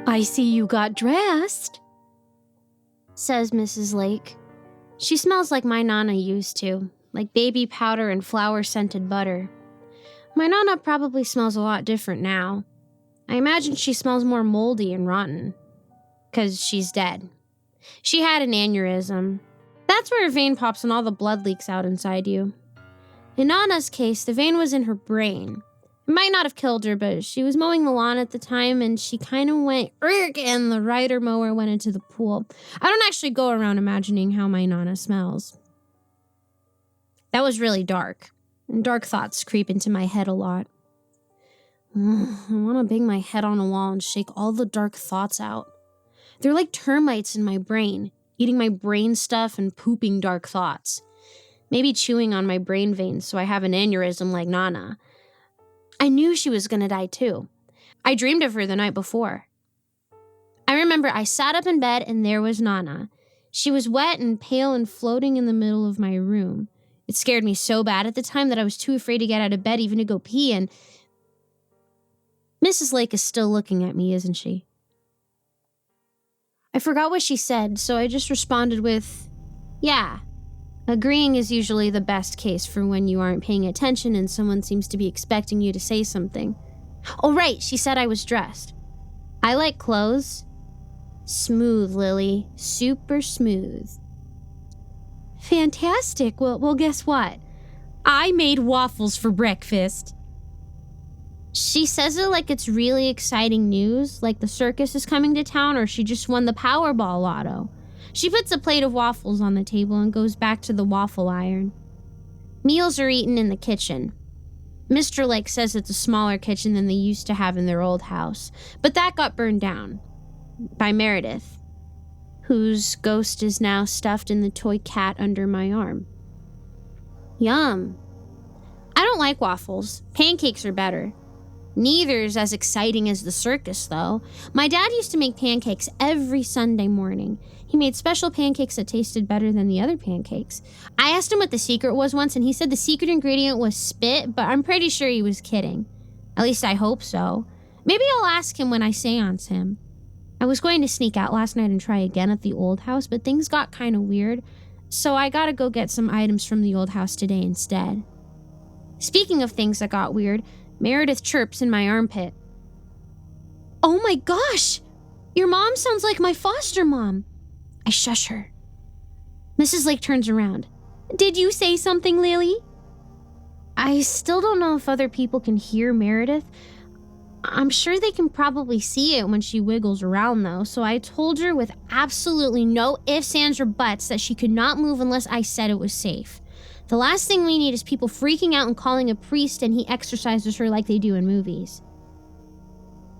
I see you got dressed, says Mrs. Lake. She smells like my Nana used to, like baby powder and flower-scented butter. My Nana probably smells a lot different now. I imagine she smells more moldy and rotten, 'cause she's dead. She had an aneurysm. That's where a vein pops and all the blood leaks out inside you. In Nana's case, the vein was in her brain. It might not have killed her, but she was mowing the lawn at the time, and she kind of went, "Urgh," and the rider mower went into the pool. I don't actually go around imagining how my Nana smells. That was really dark, and dark thoughts creep into my head a lot. I want to bang my head on a wall and shake all the dark thoughts out. They're like termites in my brain, eating my brain stuff and pooping dark thoughts. Maybe chewing on my brain veins so I have an aneurysm like Nana. I knew she was going to die too. I dreamed of her the night before. I remember I sat up in bed and there was Nana. She was wet and pale and floating in the middle of my room. It scared me so bad at the time that I was too afraid to get out of bed even to go pee, and Mrs. Lake is still looking at me, isn't she? I forgot what she said, so I just responded with, "Yeah." Agreeing is usually the best case for when you aren't paying attention and someone seems to be expecting you to say something. Oh, right, she said I was dressed. I like clothes. Smooth, Lily. Super smooth. Fantastic. Well, guess what? I made waffles for breakfast. She says it like it's really exciting news, like the circus is coming to town or she just won the Powerball lotto. She puts a plate of waffles on the table and goes back to the waffle iron. Meals are eaten in the kitchen. Mr. Lake says it's a smaller kitchen than they used to have in their old house, but that got burned down by Meredith, whose ghost is now stuffed in the toy cat under my arm. Yum. I don't like waffles. Pancakes are better. Neither's as exciting as the circus, though. My dad used to make pancakes every Sunday morning. He made special pancakes that tasted better than the other pancakes. I asked him what the secret was once, and he said the secret ingredient was spit, but I'm pretty sure he was kidding. At least I hope so. Maybe I'll ask him when I seance him. I was going to sneak out last night and try again at the old house, but things got kind of weird, so I gotta go get some items from the old house today instead. Speaking of things that got weird, Meredith chirps in my armpit. Oh my gosh! Your mom sounds like my foster mom. I shush her. Mrs. Lake turns around. Did you say something, Lily? I still don't know if other people can hear Meredith. I'm sure they can probably see it when she wiggles around, though, so I told her with absolutely no ifs, ands, or buts that she could not move unless I said it was safe. The last thing we need is people freaking out and calling a priest and he exorcises her like they do in movies.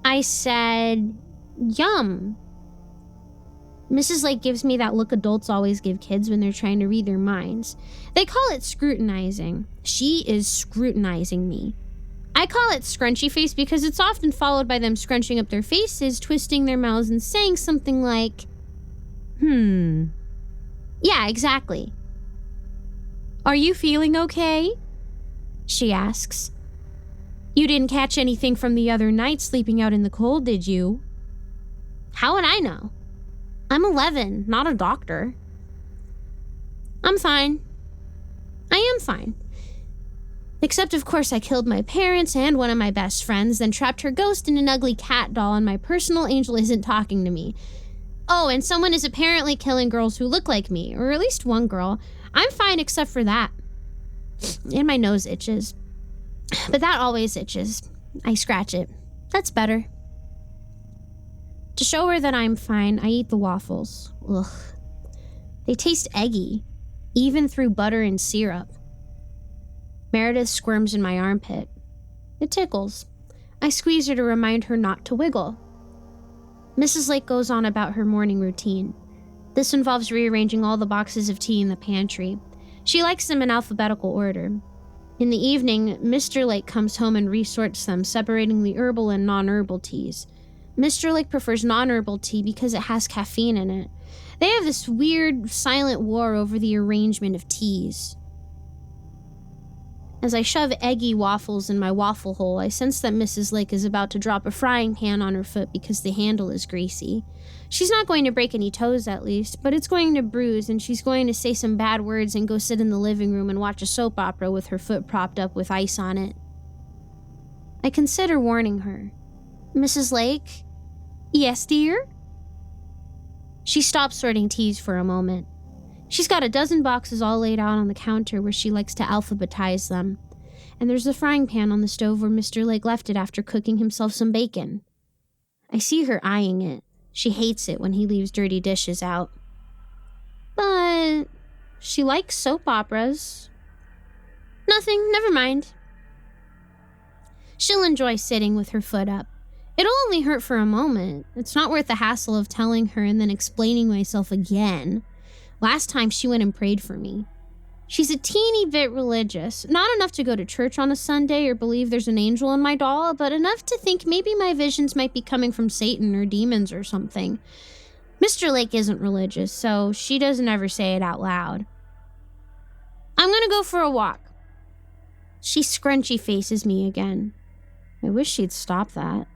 I said, yum. Mrs. Lake gives me that look adults always give kids when they're trying to read their minds. They call it scrutinizing. She is scrutinizing me. I call it scrunchy face because it's often followed by them scrunching up their faces, twisting their mouths, and saying something like, Yeah, exactly. Are you feeling okay? She asks. You didn't catch anything from the other night sleeping out in the cold, did you? How would I know? I'm 11, not a doctor. I'm fine. I am fine. Except, of course, I killed my parents and one of my best friends, then trapped her ghost in an ugly cat doll, and my personal angel isn't talking to me. Oh, and someone is apparently killing girls who look like me, or at least one girl. I'm fine except for that. And my nose itches. But that always itches. I scratch it. That's better. To show her that I'm fine, I eat the waffles. Ugh. They taste eggy, even through butter and syrup. Meredith squirms in my armpit. It tickles. I squeeze her to remind her not to wiggle. Mrs. Lake goes on about her morning routine. This involves rearranging all the boxes of tea in the pantry. She likes them in alphabetical order. In the evening, Mr. Lake comes home and resorts them, separating the herbal and non-herbal teas. Mr. Lake prefers non-herbal tea because it has caffeine in it. They have this weird, silent war over the arrangement of teas. As I shove eggy waffles in my waffle hole, I sense that Mrs. Lake is about to drop a frying pan on her foot because the handle is greasy. She's not going to break any toes at least, but it's going to bruise, and she's going to say some bad words and go sit in the living room and watch a soap opera with her foot propped up with ice on it. I consider warning her. Mrs. Lake? Yes, dear? She stops sorting teas for a moment. She's got a dozen boxes all laid out on the counter where she likes to alphabetize them. And there's the frying pan on the stove where Mr. Lake left it after cooking himself some bacon. I see her eyeing it. She hates it when he leaves dirty dishes out. But she likes soap operas. Nothing, never mind. She'll enjoy sitting with her foot up. It'll only hurt for a moment. It's not worth the hassle of telling her and then explaining myself again. Last time she went and prayed for me. She's a teeny bit religious, not enough to go to church on a Sunday or believe there's an angel in my doll, but enough to think maybe my visions might be coming from Satan or demons or something. Mr. Lake isn't religious, so she doesn't ever say it out loud. I'm gonna go for a walk. She scrunchy faces me again. I wish she'd stop that.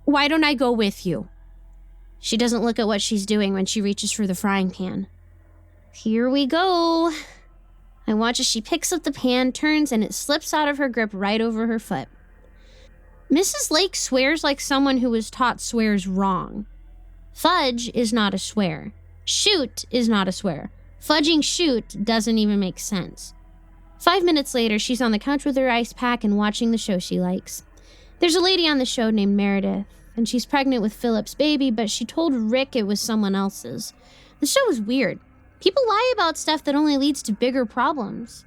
Why don't I go with you? She doesn't look at what she's doing when she reaches for the frying pan. Here we go. I watch as she picks up the pan, turns, and it slips out of her grip right over her foot. Mrs. Lake swears like someone who was taught swears wrong. Fudge is not a swear. Shoot is not a swear. Fudging shoot doesn't even make sense. 5 minutes later, she's on the couch with her ice pack and watching the show she likes. There's a lady on the show named Meredith, and she's pregnant with Philip's baby, but she told Rick it was someone else's. The show is weird. People lie about stuff that only leads to bigger problems.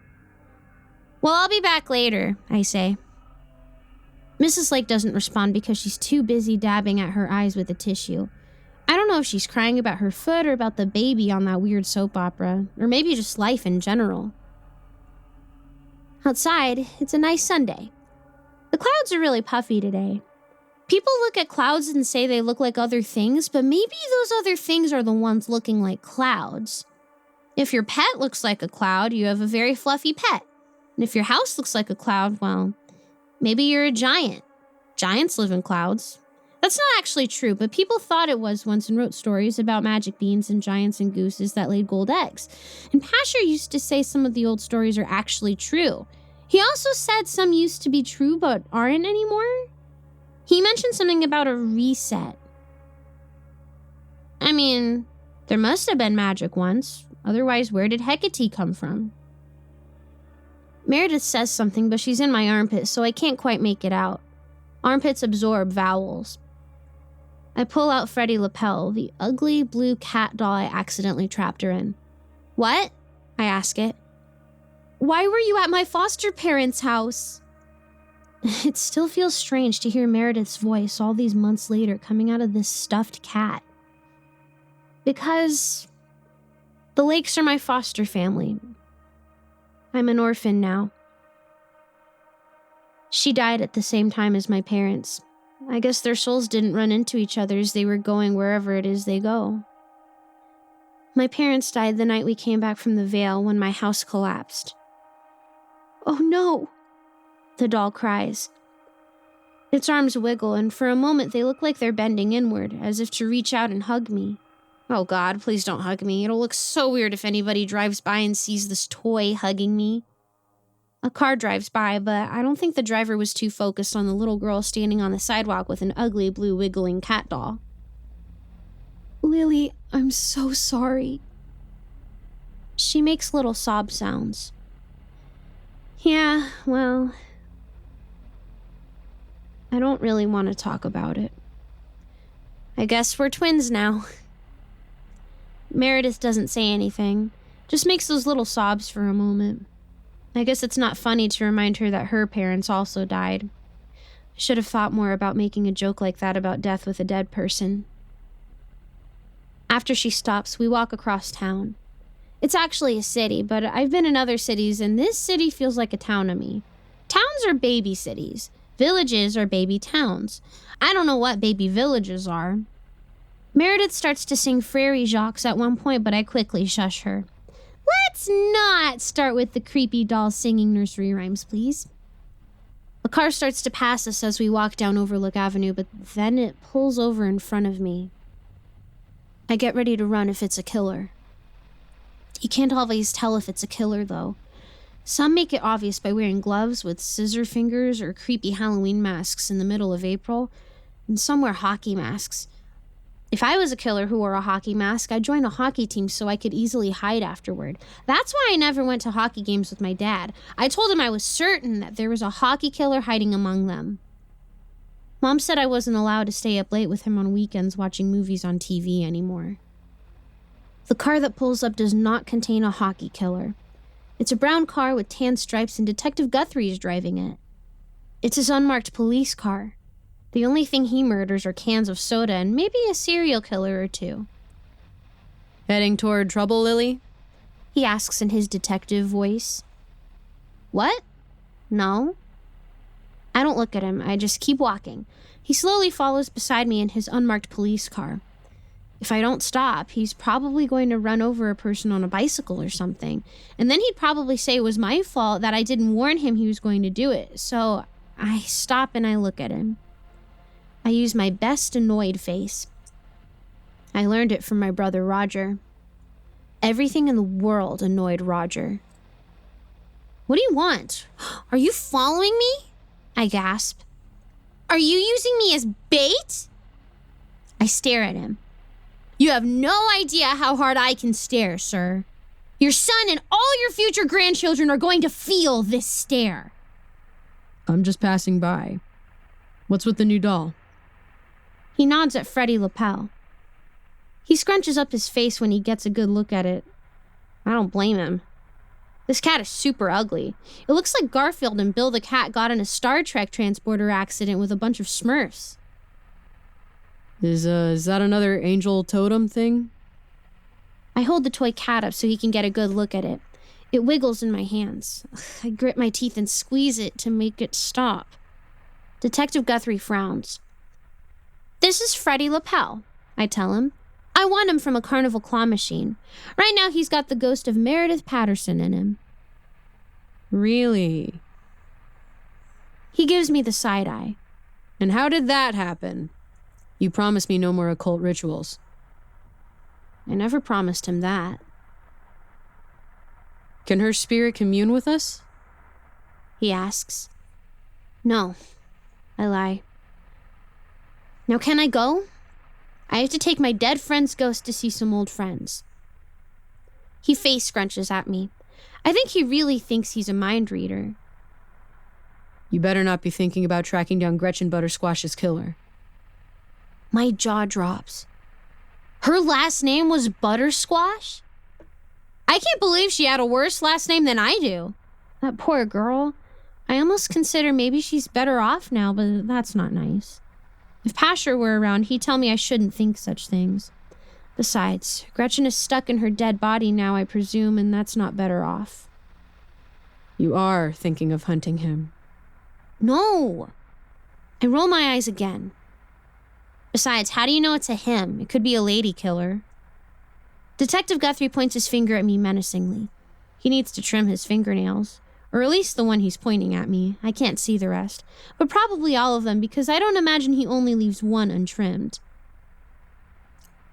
Well, I'll be back later, I say. Mrs. Lake doesn't respond because she's too busy dabbing at her eyes with a tissue. I don't know if she's crying about her foot or about the baby on that weird soap opera, or maybe just life in general. Outside, it's a nice Sunday. The clouds are really puffy today. People look at clouds and say they look like other things, but maybe those other things are the ones looking like clouds. If your pet looks like a cloud, you have a very fluffy pet. And if your house looks like a cloud, well, maybe you're a giant. Giants live in clouds. That's not actually true, but people thought it was once and wrote stories about magic beans and giants and gooses that laid gold eggs. And Pasher used to say some of the old stories are actually true. He also said some used to be true but aren't anymore. He mentioned something about a reset. I mean, there must have been magic once. Otherwise, where did Hecate come from? Meredith says something, but she's in my armpit, so I can't quite make it out. Armpits absorb vowels. I pull out Freddie Lapel, the ugly blue cat doll I accidentally trapped her in. What? I ask it. Why were you at my foster parents' house? It still feels strange to hear Meredith's voice all these months later coming out of this stuffed cat. Because the Lakes are my foster family. I'm an orphan now. She died at the same time as my parents. I guess their souls didn't run into each other as they were going wherever it is they go. My parents died the night we came back from the Vale when my house collapsed. Oh no! The doll cries. Its arms wiggle, and for a moment they look like they're bending inward, as if to reach out and hug me. Oh God, please don't hug me. It'll look so weird if anybody drives by and sees this toy hugging me. A car drives by, but I don't think the driver was too focused on the little girl standing on the sidewalk with an ugly blue wiggling cat doll. Lily, I'm so sorry. She makes little sob sounds. Yeah, well, I don't really want to talk about it. I guess we're twins now. Meredith doesn't say anything, just makes those little sobs for a moment. I guess it's not funny to remind her that her parents also died. I should have thought more about making a joke like that about death with a dead person. After she stops, we walk across town. It's actually a city, but I've been in other cities, and this city feels like a town to me. Towns are baby cities. Villages are baby towns. I don't know what baby villages are. Meredith starts to sing Frere Jacques at one point, but I quickly shush her. Let's not start with the creepy doll singing nursery rhymes, please. A car starts to pass us as we walk down Overlook Avenue, but then it pulls over in front of me. I get ready to run if it's a killer. You can't always tell if it's a killer, though. Some make it obvious by wearing gloves with scissor fingers or creepy Halloween masks in the middle of April, and some wear hockey masks. If I was a killer who wore a hockey mask, I'd join a hockey team so I could easily hide afterward. That's why I never went to hockey games with my dad. I told him I was certain that there was a hockey killer hiding among them. Mom said I wasn't allowed to stay up late with him on weekends watching movies on TV anymore. The car that pulls up does not contain a hockey killer. It's a brown car with tan stripes and Detective Guthrie is driving it. It's his unmarked police car. The only thing he murders are cans of soda and maybe a serial killer or two. Heading toward trouble, Lily? He asks in his detective voice. What? No. I don't look at him. I just keep walking. He slowly follows beside me in his unmarked police car. If I don't stop, he's probably going to run over a person on a bicycle or something. And then he'd probably say it was my fault that I didn't warn him he was going to do it. So I stop and I look at him. I use my best annoyed face. I learned it from my brother Roger. Everything in the world annoyed Roger. What do you want? Are you following me? I gasp. Are you using me as bait? I stare at him. You have no idea how hard I can stare, sir. Your son and all your future grandchildren are going to feel this stare. I'm just passing by. What's with the new doll? He nods at Freddie Lapel. He scrunches up his face when he gets a good look at it. I don't blame him. This cat is super ugly. It looks like Garfield and Bill the cat got in a Star Trek transporter accident with a bunch of Smurfs. Is that another angel totem thing? I hold the toy cat up so he can get a good look at it. It wiggles in my hands. I grit my teeth and squeeze it to make it stop. Detective Guthrie frowns. This is Freddie Lapel, I tell him. I won him from a carnival claw machine. Right now he's got the ghost of Meredith Patterson in him. Really? He gives me the side eye. And how did that happen? You promised me no more occult rituals. I never promised him that. Can her spirit commune with us? He asks. No, I lie. Now can I go? I have to take my dead friend's ghost to see some old friends. He face scrunches at me. I think he really thinks he's a mind reader. You better not be thinking about tracking down Gretchen Buttersquash's killer. My jaw drops. Her last name was Buttersquash? I can't believe she had a worse last name than I do. That poor girl. I almost consider maybe she's better off now, but that's not nice. If Pasher were around, he'd tell me I shouldn't think such things. Besides, Gretchen is stuck in her dead body now, I presume, and that's not better off. You are thinking of hunting him. No! I roll my eyes again. Besides, how do you know it's a him? It could be a lady killer. Detective Guthrie points his finger at me menacingly. He needs to trim his fingernails. Or at least the one he's pointing at me. I can't see the rest. But probably all of them, because I don't imagine he only leaves one untrimmed.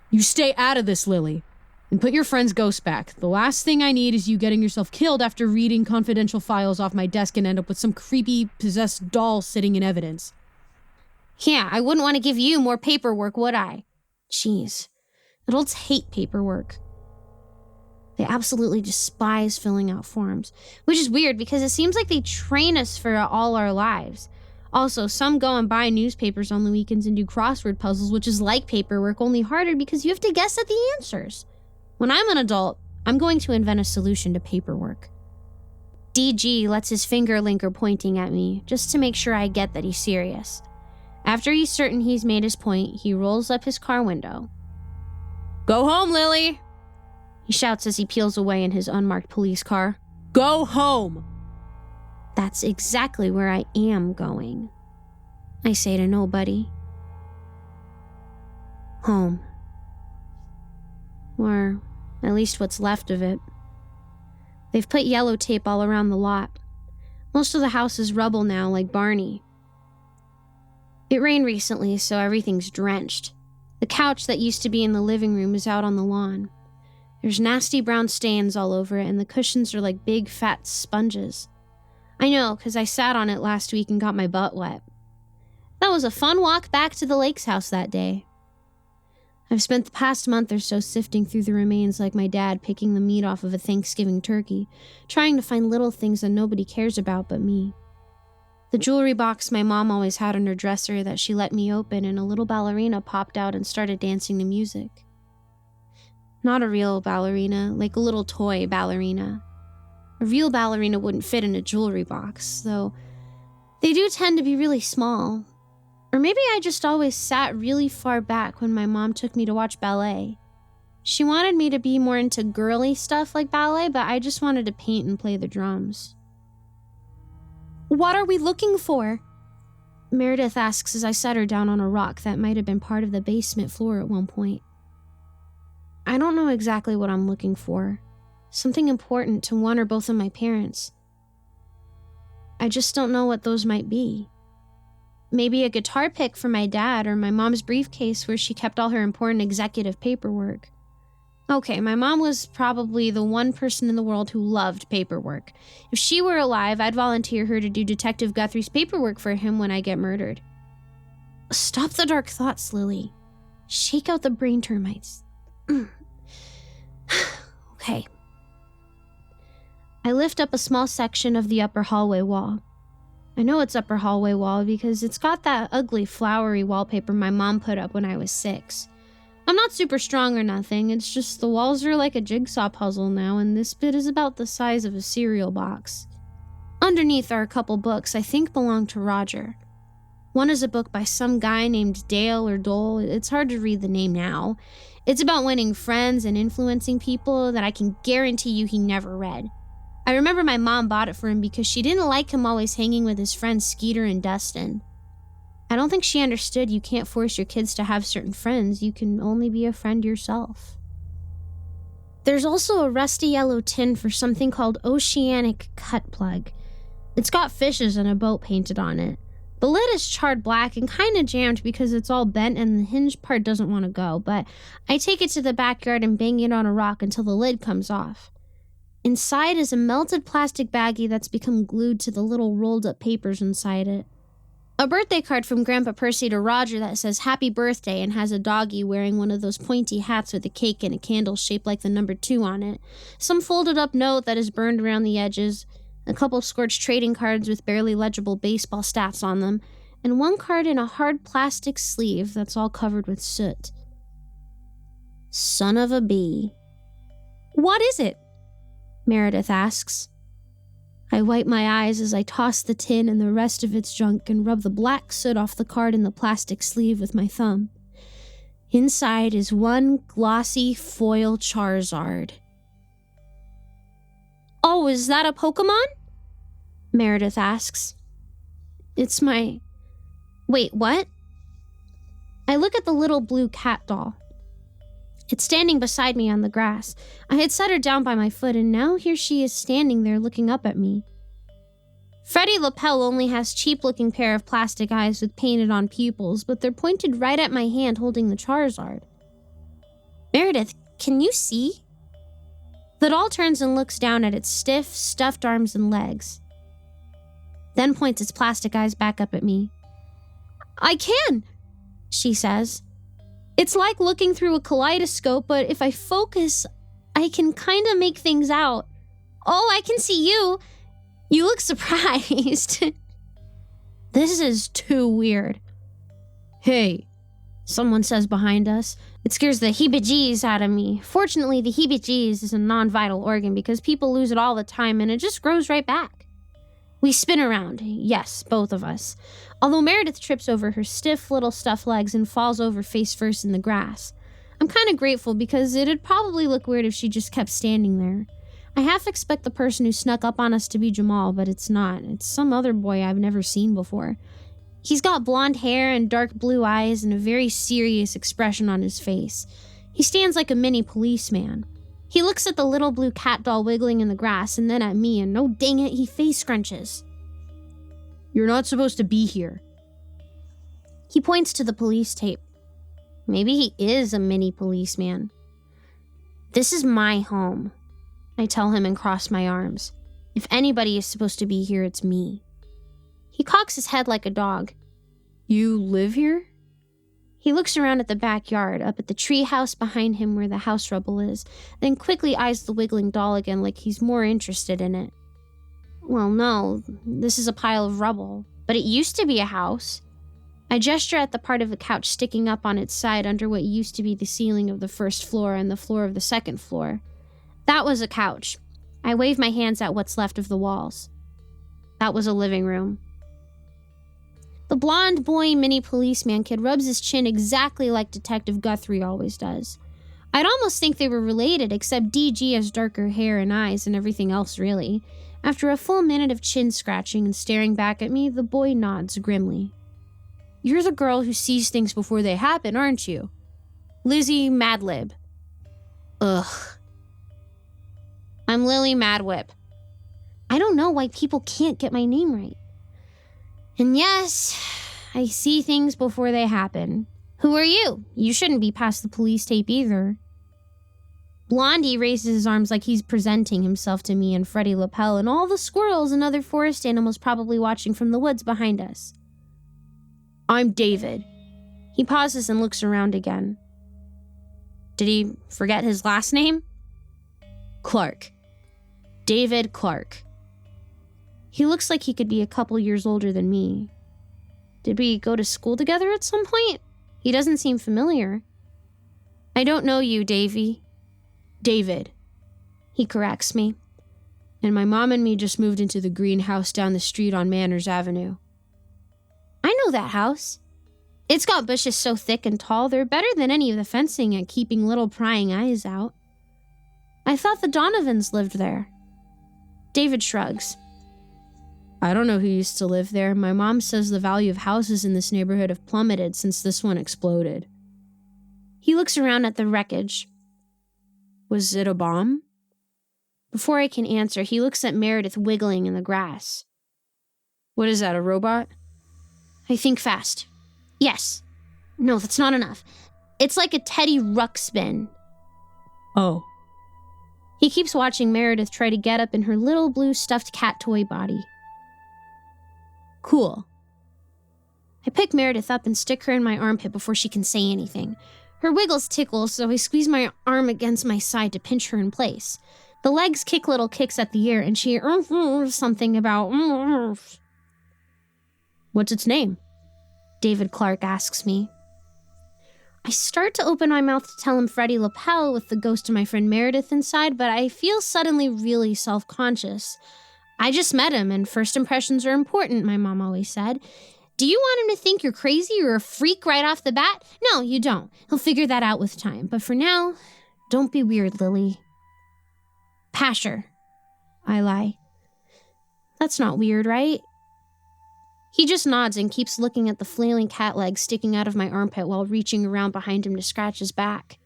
You stay out of this, Lily. And put your friend's ghost back. The last thing I need is you getting yourself killed after reading confidential files off my desk and end up with some creepy, possessed doll sitting in evidence. Yeah, I wouldn't want to give you more paperwork, would I? Jeez. Adults hate paperwork. They absolutely despise filling out forms, which is weird because it seems like they train us for all our lives. Also, some go and buy newspapers on the weekends and do crossword puzzles, which is like paperwork, only harder because you have to guess at the answers. When I'm an adult, I'm going to invent a solution to paperwork. DG lets his finger linger pointing at me, just to make sure I get that he's serious. After he's certain he's made his point, he rolls up his car window. Go home, Lily! He shouts as he peels away in his unmarked police car. Go home! That's exactly where I am going. I say to nobody. Home. Or at least what's left of it. They've put yellow tape all around the lot. Most of the house is rubble now, like Barney. It rained recently, so everything's drenched. The couch that used to be in the living room is out on the lawn. There's nasty brown stains all over it, and the cushions are like big, fat sponges. I know, because I sat on it last week and got my butt wet. That was a fun walk back to the lake's house that day. I've spent the past month or so sifting through the remains like my dad picking the meat off of a Thanksgiving turkey, trying to find little things that nobody cares about but me. The jewelry box my mom always had on her dresser that she let me open, and a little ballerina popped out and started dancing to music. Not a real ballerina, like a little toy ballerina. A real ballerina wouldn't fit in a jewelry box, though they do tend to be really small. Or maybe I just always sat really far back when my mom took me to watch ballet. She wanted me to be more into girly stuff like ballet, but I just wanted to paint and play the drums. "What are we looking for?" Meredith asks as I set her down on a rock that might have been part of the basement floor at one point. I don't know exactly what I'm looking for. Something important to one or both of my parents. I just don't know what those might be. Maybe a guitar pick for my dad, or my mom's briefcase where she kept all her important executive paperwork. Okay, my mom was probably the one person in the world who loved paperwork. If she were alive, I'd volunteer her to do Detective Guthrie's paperwork for him when I get murdered. Stop the dark thoughts, Lily. Shake out the brain termites. Okay. I lift up a small section of the upper hallway wall. I know it's upper hallway wall because it's got that ugly flowery wallpaper my mom put up when I was 6. I'm not super strong or nothing, it's just the walls are like a jigsaw puzzle now, and this bit is about the size of a cereal box. Underneath are a couple books I think belong to Roger. One is a book by some guy named Dale or Dole. It's hard to read the name now. It's about winning friends and influencing people that I can guarantee you he never read. I remember my mom bought it for him because she didn't like him always hanging with his friends Skeeter and Dustin. I don't think she understood you can't force your kids to have certain friends. You can only be a friend yourself. There's also a rusty yellow tin for something called Oceanic Cut Plug. It's got fishes and a boat painted on it. The lid is charred black and kind of jammed because it's all bent and the hinge part doesn't want to go, but I take it to the backyard and bang it on a rock until the lid comes off. Inside is a melted plastic baggie that's become glued to the little rolled up papers inside it. A birthday card from Grandpa Percy to Roger that says happy birthday and has a doggy wearing one of those pointy hats with a cake and a candle shaped like the number 2 on it. Some folded up note that is burned around the edges, a couple scorched trading cards with barely legible baseball stats on them, and one card in a hard plastic sleeve that's all covered with soot. Son of a bee. What is it? Meredith asks. I wipe my eyes as I toss the tin and the rest of its junk and rub the black soot off the card in the plastic sleeve with my thumb. Inside is one glossy foil Charizard. Oh, is that a Pokemon? Meredith asks. It's my... Wait, what? I look at the little blue cat doll. It's standing beside me on the grass. I had set her down by my foot, and now here she is standing there looking up at me. Freddie Lapel only has cheap-looking pair of plastic eyes with painted-on pupils, but they're pointed right at my hand holding the Charizard. Meredith, can you see? The doll turns and looks down at its stiff, stuffed arms and legs. Then points its plastic eyes back up at me. I can, she says. It's like looking through a kaleidoscope, but if I focus, I can kind of make things out. Oh, I can see you. You look surprised. This is too weird. Hey, someone says behind us. It scares the heebie-jeebies out of me. Fortunately, the heebie-jeebies is a non-vital organ because people lose it all the time and it just grows right back. We spin around. Yes, both of us. Although Meredith trips over her stiff little stuffed legs and falls over face first in the grass. I'm kind of grateful because it'd probably look weird if she just kept standing there. I half expect the person who snuck up on us to be Jamal, but it's not. It's some other boy I've never seen before. He's got blonde hair and dark blue eyes and a very serious expression on his face. He stands like a mini policeman. He looks at the little blue cat doll wiggling in the grass and then at me, and no dang it, he face scrunches. You're not supposed to be here. He points to the police tape. Maybe he is a mini policeman. This is my home, I tell him and cross my arms. If anybody is supposed to be here, it's me. He cocks his head like a dog. You live here? He looks around at the backyard, up at the tree house behind him where the house rubble is, then quickly eyes the wiggling doll again like he's more interested in it. Well, no, this is a pile of rubble, but it used to be a house. I gesture at the part of the couch sticking up on its side under what used to be the ceiling of the first floor and the floor of the second floor. That was a couch. I wave my hands at what's left of the walls. That was a living room. The blonde boy mini policeman kid rubs his chin exactly like Detective Guthrie always does. I'd almost think they were related, except DG has darker hair and eyes and everything else really. After a full minute of chin scratching and staring back at me, the boy nods grimly. You're the girl who sees things before they happen, aren't you? Lizzie Madlib. Ugh. I'm Lily Madwhip. I don't know why people can't get my name right. And yes, I see things before they happen. Who are you? You shouldn't be past the police tape either. Blondie raises his arms like he's presenting himself to me and Freddie Lapel and all the squirrels and other forest animals probably watching from the woods behind us. I'm David. He pauses and looks around again. Did he forget his last name? Clark. David Clark. He looks like he could be a couple years older than me. Did we go to school together at some point? He doesn't seem familiar. I don't know you, Davy. David. He corrects me. And my mom and me just moved into the greenhouse down the street on Manners Avenue. I know that house. It's got bushes so thick and tall, they're better than any of the fencing at keeping little prying eyes out. I thought the Donovans lived there. David shrugs. I don't know who used to live there. My mom says the value of houses in this neighborhood have plummeted since this one exploded. He looks around at the wreckage. Was it a bomb? Before I can answer, he looks at Meredith wiggling in the grass. What is that, a robot? I think fast. Yes. No, that's not enough. It's like a Teddy Ruxpin. Oh. He keeps watching Meredith try to get up in her little blue stuffed cat toy body. Cool. I pick Meredith up and stick her in my armpit before she can say anything. Her wiggles tickle, so I squeeze my arm against my side to pinch her in place. The legs kick little kicks at the air, and she something about What's its name? David Clark asks me. I start to open my mouth to tell him Freddie Lapel with the ghost of my friend Meredith inside, but I feel suddenly really self-conscious. I just met him, and first impressions are important, my mom always said. Do you want him to think you're crazy or a freak right off the bat? No, you don't. He'll figure that out with time. But for now, don't be weird, Lily. Pasher. I lie. That's not weird, right? He just nods and keeps looking at the flailing cat legs sticking out of my armpit while reaching around behind him to scratch his back.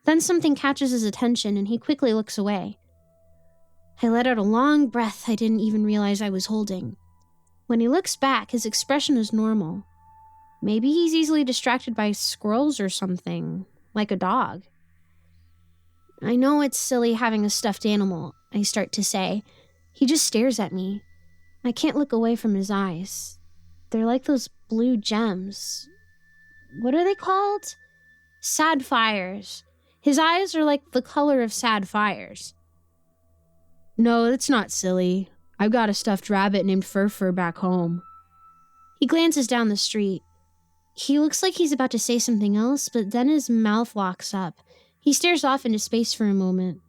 Then something catches his attention and he quickly looks away. I let out a long breath I didn't even realize I was holding. When he looks back, his expression is normal. Maybe he's easily distracted by squirrels or something, like a dog. I know it's silly having a stuffed animal, I start to say. He just stares at me. I can't look away from his eyes. They're like those blue gems. What are they called? Sapphires. His eyes are like the color of sapphires. No, it's not silly. I've got a stuffed rabbit named Fur back home. He glances down the street. He looks like he's about to say something else, but then his mouth locks up. He stares off into space for a moment.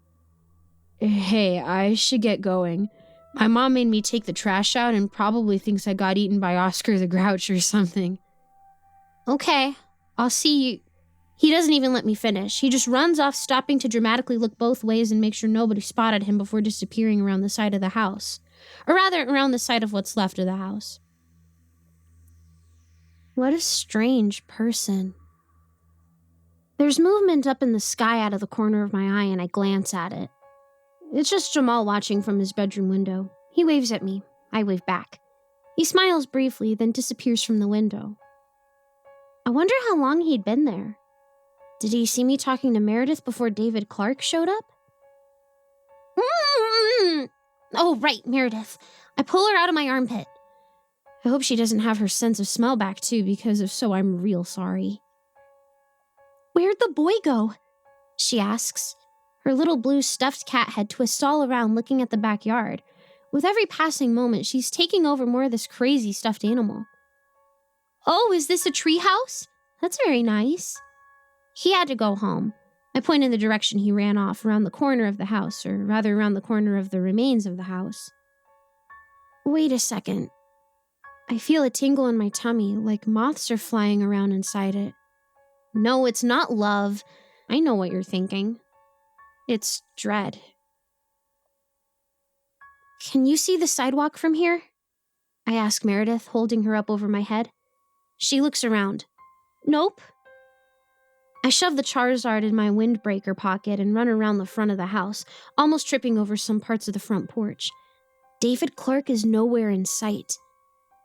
Hey, I should get going. My mom made me take the trash out and probably thinks I got eaten by Oscar the Grouch or something. Okay, I'll see you. He doesn't even let me finish. He just runs off, stopping to dramatically look both ways and make sure nobody spotted him before disappearing around the side of the house. Or rather, around the side of what's left of the house. What a strange person. There's movement up in the sky out of the corner of my eye, and I glance at it. It's just Jamal watching from his bedroom window. He waves at me. I wave back. He smiles briefly, then disappears from the window. I wonder how long he'd been there. Did he see me talking to Meredith before David Clark showed up? Oh, right, Meredith. I pull her out of my armpit. I hope she doesn't have her sense of smell back, too, because if so, I'm real sorry. Where'd the boy go? She asks. Her little blue stuffed cat head twists all around looking at the backyard. With every passing moment, she's taking over more of this crazy stuffed animal. Oh, is this a treehouse? That's very nice. He had to go home. I point in the direction he ran off, around the corner of the house, or rather around the corner of the remains of the house. Wait a second. I feel a tingle in my tummy, like moths are flying around inside it. No, it's not love. I know what you're thinking. It's dread. Can you see the sidewalk from here? I ask Meredith, holding her up over my head. She looks around. Nope. I shove the Charizard in my windbreaker pocket and run around the front of the house, almost tripping over some parts of the front porch. David Clark is nowhere in sight.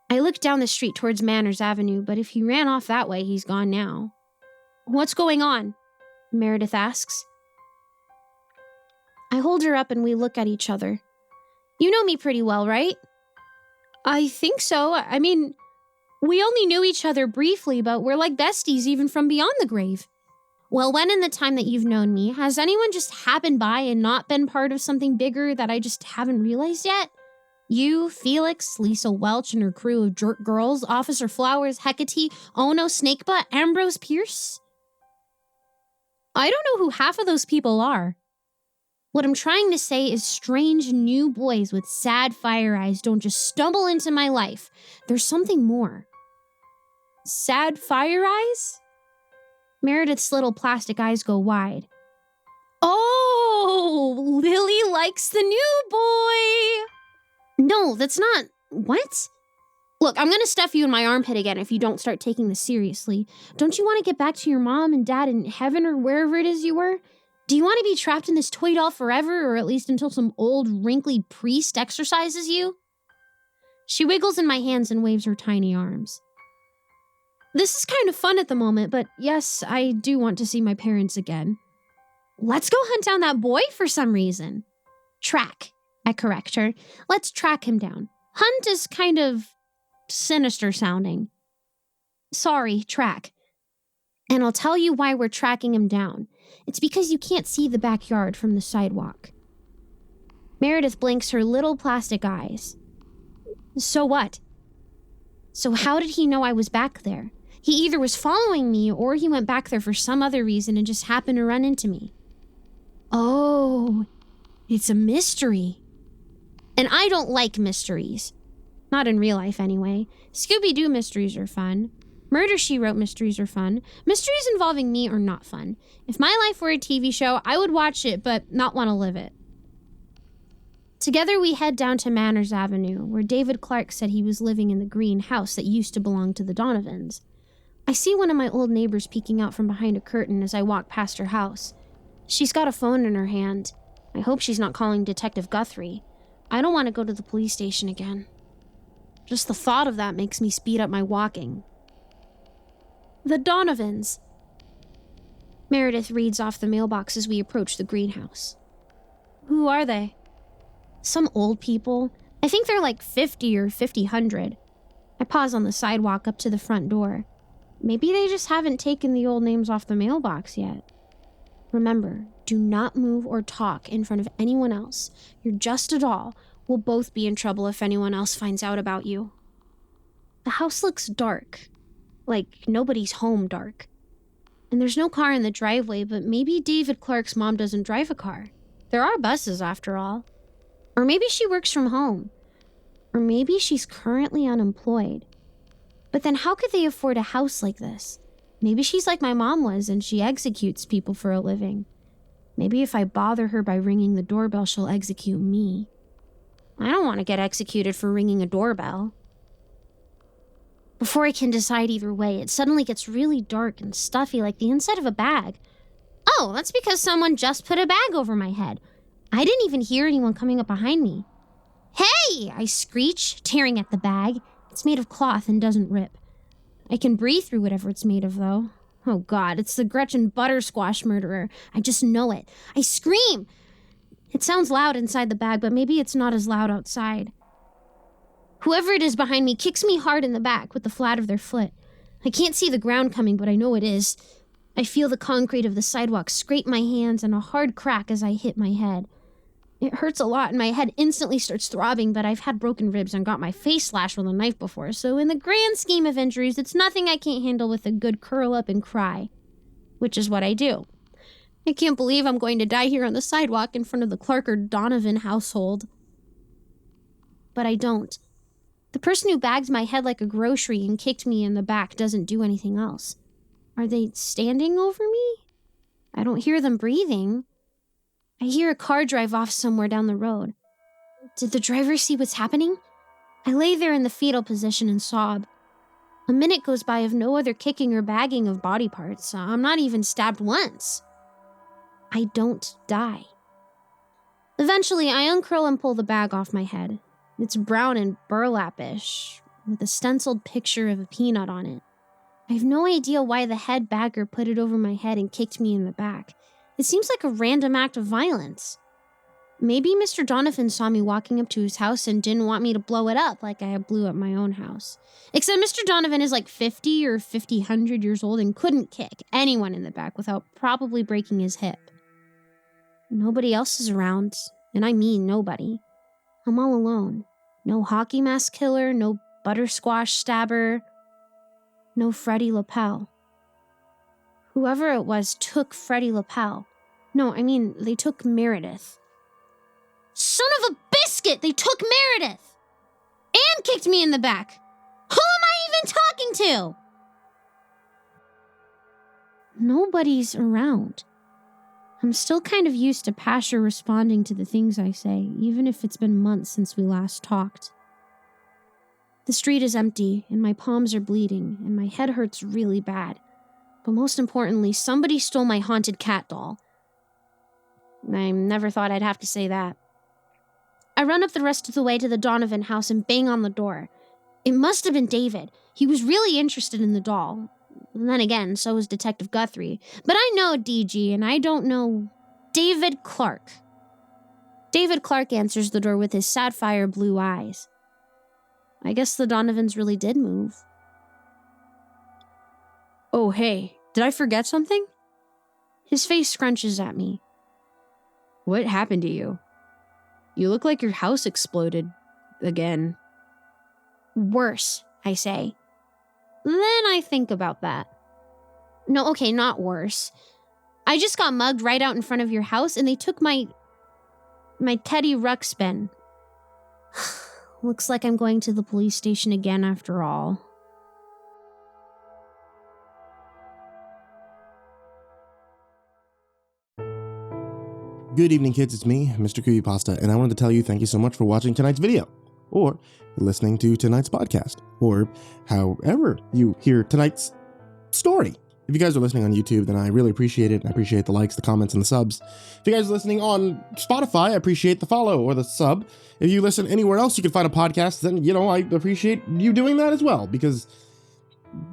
I look down the street towards Manners Avenue, but if he ran off that way, he's gone now. What's going on? Meredith asks. I hold her up and we look at each other. You know me pretty well, right? I think so. I mean, we only knew each other briefly, but we're like besties even from beyond the grave. Well, when in the time that you've known me, has anyone just happened by and not been part of something bigger that I just haven't realized yet? You, Felix, Lisa Welch and her crew of jerk girls, Officer Flowers, Hecate, Ono, Snakebutt, Ambrose Pierce? I don't know who half of those people are. What I'm trying to say is strange new boys with sad fire eyes don't just stumble into my life. There's something more. Sad fire eyes? Meredith's little plastic eyes go wide. Oh, Lily likes the new boy. No, that's not... What? Look, I'm gonna stuff you in my armpit again if you don't start taking this seriously. Don't you want to get back to your mom and dad in heaven or wherever it is you were? Do you want to be trapped in this toy doll forever, or at least until some old, wrinkly priest exorcises you? She wiggles in my hands and waves her tiny arms. This is kind of fun at the moment, but yes, I do want to see my parents again. Let's go hunt down that boy for some reason. Track, I correct her. Let's track him down. Hunt is kind of sinister sounding. Sorry, track. And I'll tell you why we're tracking him down. It's because you can't see the backyard from the sidewalk. Meredith blinks her little plastic eyes. So what? So how did he know I was back there? He either was following me or he went back there for some other reason and just happened to run into me. Oh, it's a mystery. And I don't like mysteries. Not in real life, anyway. Scooby-Doo mysteries are fun. Murder, She Wrote mysteries are fun. Mysteries involving me are not fun. If my life were a TV show, I would watch it, but not want to live it. Together, we head down to Manners Avenue, where David Clark said he was living in the green house that used to belong to the Donovans. I see one of my old neighbors peeking out from behind a curtain as I walk past her house. She's got a phone in her hand. I hope she's not calling Detective Guthrie. I don't want to go to the police station again. Just the thought of that makes me speed up my walking. The Donovans. Meredith reads off the mailbox as we approach the greenhouse. Who are they? Some old people. I think they're like 50 or 50-100. I pause on the sidewalk up to the front door. Maybe they just haven't taken the old names off the mailbox yet. Remember, do not move or talk in front of anyone else. You're just a doll. We'll both be in trouble if anyone else finds out about you. The house looks dark. Like nobody's home dark. And there's no car in the driveway, but maybe David Clark's mom doesn't drive a car. There are buses after all. Or maybe she works from home. Or maybe she's currently unemployed. But then how could they afford a house like this? Maybe she's like my mom was and she executes people for a living. Maybe if I bother her by ringing the doorbell, she'll execute me. I don't want to get executed for ringing a doorbell. Before I can decide either way, it suddenly gets really dark and stuffy like the inside of a bag. Oh, that's because someone just put a bag over my head. I didn't even hear anyone coming up behind me. Hey! I screech, tearing at the bag. It's made of cloth and doesn't rip. I can breathe through whatever it's made of, though. Oh God, it's the Gretchen Buttersquash murderer. I just know it. I scream! It sounds loud inside the bag, but maybe it's not as loud outside. Whoever it is behind me kicks me hard in the back with the flat of their foot. I can't see the ground coming, but I know it is. I feel the concrete of the sidewalk scrape my hands and a hard crack as I hit my head. It hurts a lot and my head instantly starts throbbing, but I've had broken ribs and got my face slashed with a knife before, so in the grand scheme of injuries, it's nothing I can't handle with a good curl up and cry. Which is what I do. I can't believe I'm going to die here on the sidewalk in front of the Clark or Donovan household. But I don't. The person who bagged my head like a grocery and kicked me in the back doesn't do anything else. Are they standing over me? I don't hear them breathing. I hear a car drive off somewhere down the road. Did the driver see what's happening? I lay there in the fetal position and sob. A minute goes by of no other kicking or bagging of body parts. I'm not even stabbed once. I don't die. Eventually, I uncurl and pull the bag off my head. It's brown and burlap-ish, with a stenciled picture of a peanut on it. I have no idea why the head bagger put it over my head and kicked me in the back. It seems like a random act of violence. Maybe Mr. Donovan saw me walking up to his house and didn't want me to blow it up like I blew up my own house. Except Mr. Donovan is like 50 or 100 years old and couldn't kick anyone in the back without probably breaking his hip. Nobody else is around, and I mean nobody. I'm all alone. No hockey mask killer, no buttersquash stabber, no Freddie Lapel. Whoever it was took Freddie Lapel. No, I mean, they took Meredith. Son of a biscuit! They took Meredith! And kicked me in the back! Who am I even talking to? Nobody's around. I'm still kind of used to Pasha responding to the things I say, even if it's been months since we last talked. The street is empty, and my palms are bleeding, and my head hurts really bad. But most importantly, somebody stole my haunted cat doll. I never thought I'd have to say that. I run up the rest of the way to the Donovan house and bang on the door. It must have been David. He was really interested in the doll. And then again, so was Detective Guthrie. But I know DG, and I don't know David Clark. David Clark answers the door with his sapphire blue eyes. I guess the Donovans really did move. Oh, hey, did I forget something? His face scrunches at me. What happened to you? You look like your house exploded. Again. Worse, I say. Then I think about that. No, okay, not worse. I just got mugged right out in front of your house and they took my Teddy Ruxpin. Looks like I'm going to the police station again after all. Good evening, kids. It's me, MrCreepyPasta, and I wanted to tell you thank you so much for watching tonight's video, or listening to tonight's podcast, or however you hear tonight's story. If you guys are listening on YouTube, then I really appreciate it. I appreciate the likes, the comments, and the subs. If you guys are listening on Spotify, I appreciate the follow or the sub. If you listen anywhere else you can find a podcast, then, I appreciate you doing that as well, because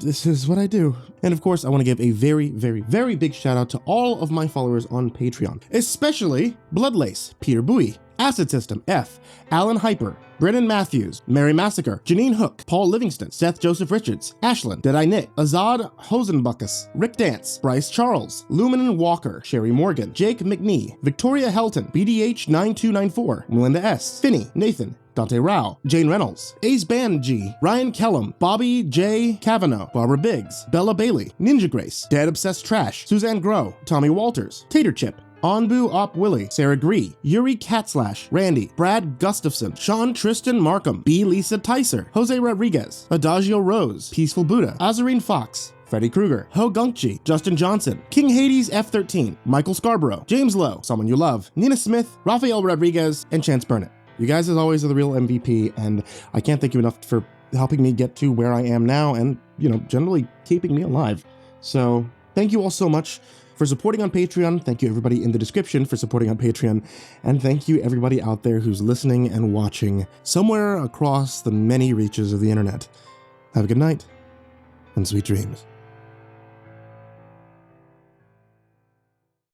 this is what I do. And of course, I want to give a very, very, very big shout out to all of my followers on Patreon, especially Bloodlace, Peter Bowie, AcidSystem, F, Alan Hyper, Brennan Matthews, Mary Massacre, Janine Hook, Paul Livingston, Seth Joseph Richards, Ashlyn, Deadeye Nick, Azad Hosenbokus, Rick Dance, Bryce Charles, Luminen Walker, Sheri Morgan, Jake Mcnee, Victoria Helton, BDH9294, Melinda S, Phinney, Nathan, Dante Rowe, Jane Rennalls, AceBandg, Ryan Kellum, Bobby J. CAVANAUGH, Barbara Biggs, BellaBailey, Ninja Grace, Dad Obsessed Trash, Suzanne Grow, Tommy Walters, Tater Chip, Onbu Op Willie, Sarah Gree, Yuri Catslash, Randy, Brad Gustafson, Sean Tristan Markham, B. Lisa Tyser, Jose Rodriguez, Adagio Rose, Peaceful Buddha, Azarine Fox, Freddy Krueger, Ho Gunkchi, Justin Johnson, King Hades F13, Michael Scarborough, James Lowe, Someone You Love, Nina Smith, Rafael Rodriguez, and Chance Burnett. You guys, as always, are the real MVP, and I can't thank you enough for helping me get to where I am now and, generally keeping me alive. So thank you all so much for supporting on Patreon. Thank you everybody in the description for supporting on Patreon. And thank you everybody out there who's listening and watching somewhere across the many reaches of the internet. Have a good night and sweet dreams.